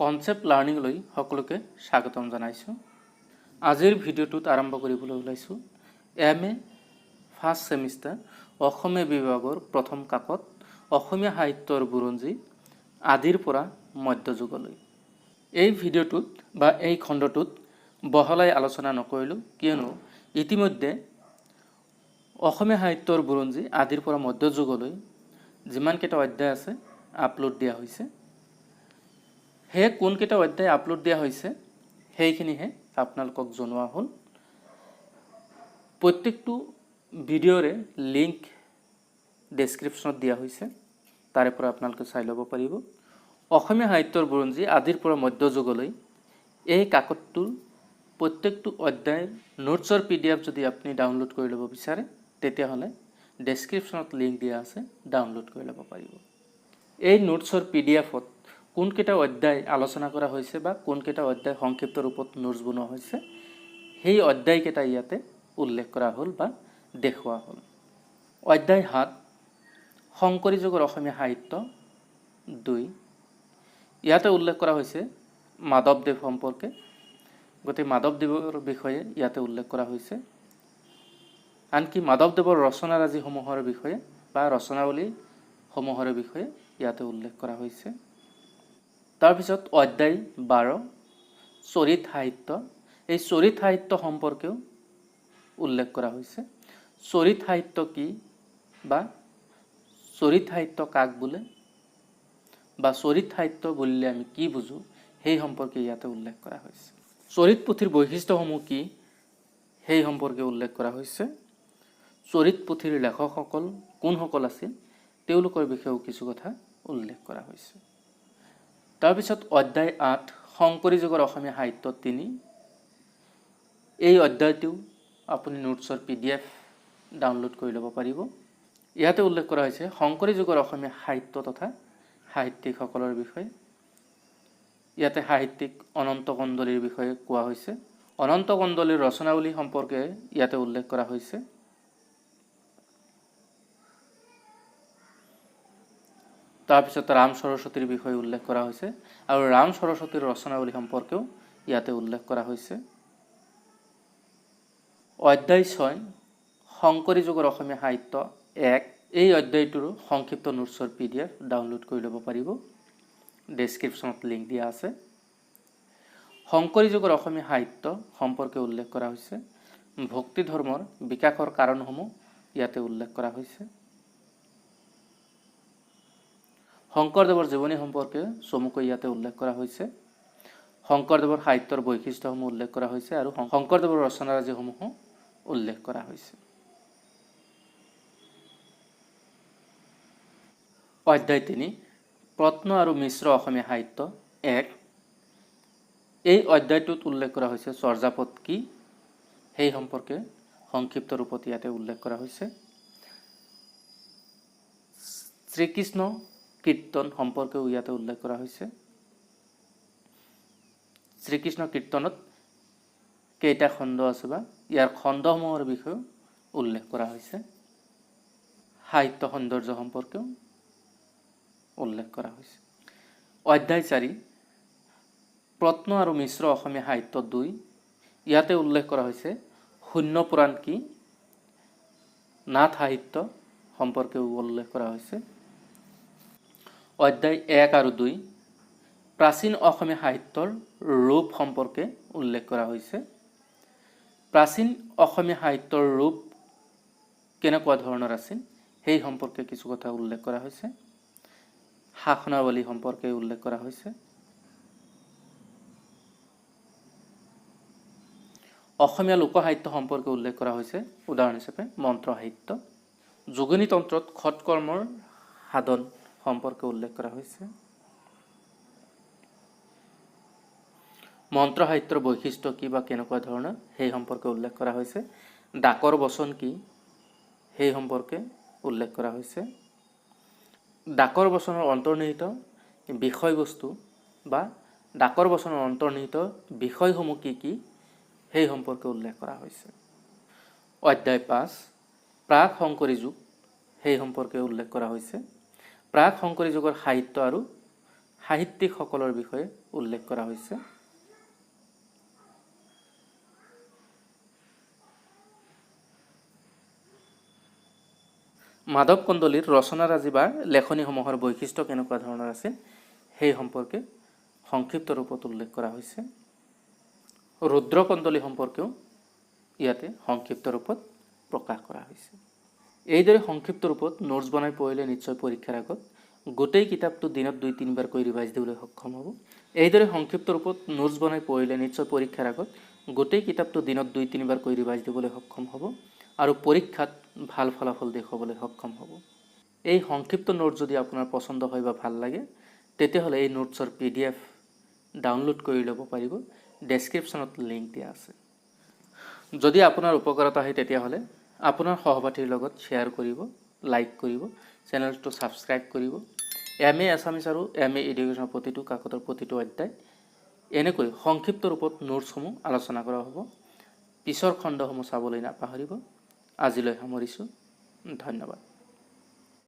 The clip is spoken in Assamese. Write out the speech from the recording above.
কনসেপ্ট লাৰ্ণিংলৈ সকলোকে স্বাগতম জনাইছোঁ। আজিৰ ভিডিঅ'টোত আৰম্ভ কৰিবলৈ ওলাইছোঁ MA ফাৰ্ষ্ট ছেমিষ্টাৰ অসমীয়া বিভাগৰ প্ৰথম কাকত অসমীয়া সাহিত্যৰ বুৰঞ্জী আদিৰ পৰা মধ্যযুগলৈ। এই ভিডিঅ'টোত বা এই খণ্ডটোত বহলাই আলোচনা নকৰিলোঁ, কিয়নো ইতিমধ্যে অসমীয়া সাহিত্যৰ বুৰঞ্জী আদিৰ পৰা মধ্যযুগলৈ যিমানকেইটা অধ্যায় আছে আপলোড দিয়া হৈছে। সেই কোনকেইটা অধ্যায় আপলোড দিয়া হৈছে সেইখিনিহে আপোনালোকক জনোৱা হ'ল। প্ৰত্যেকটো ভিডিঅ'ৰে লিংক ডেছক্ৰিপশ্যনত দিয়া হৈছে, তাৰে পৰা আপোনালোকে চাই ল'ব পাৰিব। অসমীয়া সাহিত্যৰ বুৰঞ্জী আদিৰ পৰা মধ্যযুগলৈ এই কাকতটোৰ প্ৰত্যেকটো অধ্যায়ৰ নোটছৰ PDF যদি আপুনি ডাউনলোড কৰি ল'ব বিচাৰে তেতিয়াহ'লে ডেছক্ৰিপশ্যনত লিংক দিয়া আছে, ডাউনলোড কৰি ল'ব পাৰিব। এই নোটছৰ PDFত কোনকেইটা অধ্যায় আলোচনা কৰা হৈছে বা কোনকেইটা অধ্যায় সংক্ষিপ্ত ৰূপত নোটছ বনোৱা হৈছে সেই অধ্যায়কেইটা ইয়াতে উল্লেখ কৰা হ'ল বা দেখুওৱা হ'ল। অধ্যায় ৭ শংকৰী যুগৰ অসমীয়া সাহিত্য ২। ইয়াতে উল্লেখ কৰা হৈছে মাধৱদেৱ সম্পৰ্কে। গতিকে মাধৱদেৱৰ বিষয়ে ইয়াতে উল্লেখ কৰা হৈছে। আনকি মাধৱদেৱৰ ৰচনাৰাজিসমূহৰ বিষয়ে বা ৰচনাৱলীসমূহৰ বিষয়ে ইয়াতে উল্লেখ কৰা হৈছে। তাৰপিছত অধ্যায় ১২ চৰিত সাহিত্য। এই চৰিত সাহিত্য সম্পৰ্কেও উল্লেখ কৰা হৈছে। চৰিত সাহিত্য কি বা চৰিত সাহিত্য কাক বোলে বা চৰিত সাহিত্য বুলিলে আমি কি বুজোঁ সেই সম্পৰ্কে ইয়াতে উল্লেখ কৰা হৈছে। চৰিত পুথিৰ বৈশিষ্ট্যসমূহ কি সেই সম্পৰ্কে উল্লেখ কৰা হৈছে। চৰিত পুথিৰ লেখকসকল কোনসকল আছিল তেওঁলোকৰ বিষয়েও কিছু কথা উল্লেখ কৰা হৈছে। তাৰপিছত অধ্যায় ৮ শংকৰী যুগৰ অসমীয়া সাহিত্য ৩। এই অধ্যায়টো আপুনি নোটছৰ PDF ডাউনলোড কৰি ল'ব পাৰিব। ইয়াতে উল্লেখ কৰা হৈছে শংকৰী যুগৰ অসমীয়া সাহিত্য তথা সাহিত্যিকসকলৰ বিষয়ে। ইয়াতে সাহিত্যিক অনন্ত কন্দলীৰ বিষয়ে কোৱা হৈছে। অনন্ত কন্দলীৰ ৰচনাৱলী সম্পৰ্কে ইয়াতে উল্লেখ কৰা হৈছে। তাৰপিছত ৰাম সৰস্বতীৰ বিষয়ে উল্লেখ কৰা হৈছে আৰু ৰাম সৰস্বতীৰ ৰচনাৱলী সম্পৰ্কেও ইয়াতে উল্লেখ কৰা হৈছে। অধ্যায় ৬ শংকৰী যুগৰ অসমীয়া সাহিত্য ১। এই অধ্যায়টোৰো সংক্ষিপ্ত নোটছৰ PDF ডাউনলোড কৰি ল'ব পাৰিব, ডেছক্ৰিপশ্যনত লিংক দিয়া আছে। শংকৰী যুগৰ অসমীয়া সাহিত্য সম্পৰ্কে উল্লেখ কৰা হৈছে। ভক্তি ধৰ্মৰ বিকাশৰ কাৰণসমূহ ইয়াতে উল্লেখ কৰা হৈছে। শংকৰদেৱৰ জীৱনী সম্পৰ্কে চমুকৈ ইয়াতে উল্লেখ কৰা হৈছে। শংকৰদেৱৰ সাহিত্যৰ বৈশিষ্ট্যসমূহ উল্লেখ কৰা হৈছে আৰু শংকৰদেৱৰ ৰচনাৰাজিসমূহো উল্লেখ কৰা হৈছে। অধ্যায় ৩ প্ৰত্ন আৰু মিশ্ৰ অসমীয়া সাহিত্য ১। এই অধ্যায়টোত উল্লেখ কৰা হৈছে চৰ্যাপদ কি সেই সম্পৰ্কে সংক্ষিপ্ত ৰূপত ইয়াতে উল্লেখ কৰা হৈছে। শ্ৰীকৃষ্ণ কীৰ্তন সম্পৰ্কেও ইয়াতে উল্লেখ কৰা হৈছে। শ্ৰীকৃষ্ণ কীৰ্তনত কেইটা খণ্ড আছে বা ইয়াৰ খণ্ডসমূহৰ বিষয়েও উল্লেখ কৰা হৈছে। সাহিত্য সৌন্দৰ্য সম্পৰ্কেও উল্লেখ কৰা হৈছে। অধ্যায় ৪ প্ৰত্ন আৰু মিশ্ৰ অসমীয়া সাহিত্য ২। ইয়াতে উল্লেখ কৰা হৈছে শূন্য পুৰাণ কি, নাথ সাহিত্য সম্পৰ্কেও উল্লেখ কৰা হৈছে। অধ্যায় ১ আৰু ২ প্ৰাচীন অসমীয়া সাহিত্যৰ ৰূপ সম্পৰ্কে উল্লেখ কৰা হৈছে। প্ৰাচীন অসমীয়া সাহিত্যৰ ৰূপ কেনেকুৱা ধৰণৰ আছিল সেই সম্পৰ্কে কিছু কথা উল্লেখ কৰা হৈছে। শাসনাৱলী সম্পৰ্কে উল্লেখ কৰা হৈছে। অসমীয়া লোকসাহিত্য সম্পৰ্কে উল্লেখ কৰা হৈছে, উদাহৰণ হিচাপে মন্ত্ৰ সাহিত্য। যোগিনী তন্ত্ৰত সৎকৰ্মৰ সাধন সম্পৰ্কে উল্লেখ কৰা হৈছে। মন্ত্ৰ সাহিত্যৰ বৈশিষ্ট্য কি বা কেনেকুৱা ধৰণৰ সেই সম্পৰ্কে উল্লেখ কৰা হৈছে। ডাকৰ বচন কি সেই সম্পৰ্কে উল্লেখ কৰা হৈছে। ডাকৰ বচনৰ অন্তৰ্নিহিত বিষয়বস্তু বা ডাকৰ বচনৰ অন্তৰ্নিহিত বিষয়সমূহ কি কি সেই সম্পৰ্কে উল্লেখ কৰা হৈছে। অধ্যায় ৫ প্ৰাক শংকৰী যুগ সেই সম্পৰ্কে উল্লেখ কৰা হৈছে। প্ৰাক শংকৰী যুগৰ সাহিত্য আৰু সাহিত্যিকসকলৰ বিষয়ে উল্লেখ কৰা হৈছে। মাধৱ কন্দলীৰ ৰচনাৰাজি বা লেখনিসমূহৰ বৈশিষ্ট্য কেনেকুৱা ধৰণৰ আছিল সেই সম্পৰ্কে সংক্ষিপ্ত ৰূপত উল্লেখ কৰা হৈছে। ৰুদ্ৰ কন্দলী সম্পৰ্কেও ইয়াতে সংক্ষিপ্ত ৰূপত প্ৰকাশ কৰা হৈছে। এইদৰে সংক্ষিপ্ত ৰূপত নোটছ বনাই পঢ়িলে নিশ্চয় পৰীক্ষাৰ আগত গোটেই কিতাপটো দিনত 2-3বাৰকৈ ৰিভাইজ দিবলৈ সক্ষম হ'ব। এইদৰে সংক্ষিপ্ত ৰূপত নোটছ বনাই পঢ়িলে নিশ্চয় পৰীক্ষাৰ আগত গোটেই কিতাপটো দিনত 2-3বাৰকৈ ৰিভাইজ দিবলৈ সক্ষম হ'ব আৰু পৰীক্ষাত ভাল ফলাফল দেখুৱাবলৈ সক্ষম হ'ব। এই সংক্ষিপ্ত নোট যদি আপোনাৰ পচন্দ হয় বা ভাল লাগে তেতিয়াহ'লে এই নোটছৰ PDF ডাউনলোড কৰি ল'ব পাৰিব। ডেছক্ৰিপশ্যনত লিংক দিয়া আছে। যদি আপোনাৰ উপকাৰত আহে তেতিয়াহ'লে আপোনাৰ সহপাঠীৰ লগত শ্বেয়াৰ কৰিব, লাইক কৰিব, চেনেলটো ছাবস্ক্ৰাইব কৰিব। MA এছামিছ আৰু MA এডুকেশ্যনৰ প্ৰতিটো কাকতৰ প্ৰতিটো অধ্যায় এনেকৈ সংক্ষিপ্ত ৰূপত নোটছসমূহ আলোচনা কৰা হ'ব। পিছৰ খণ্ডসমূহ চাবলৈ নাপাহৰিব। আজিলৈ সামৰিছোঁ। ধন্যবাদ।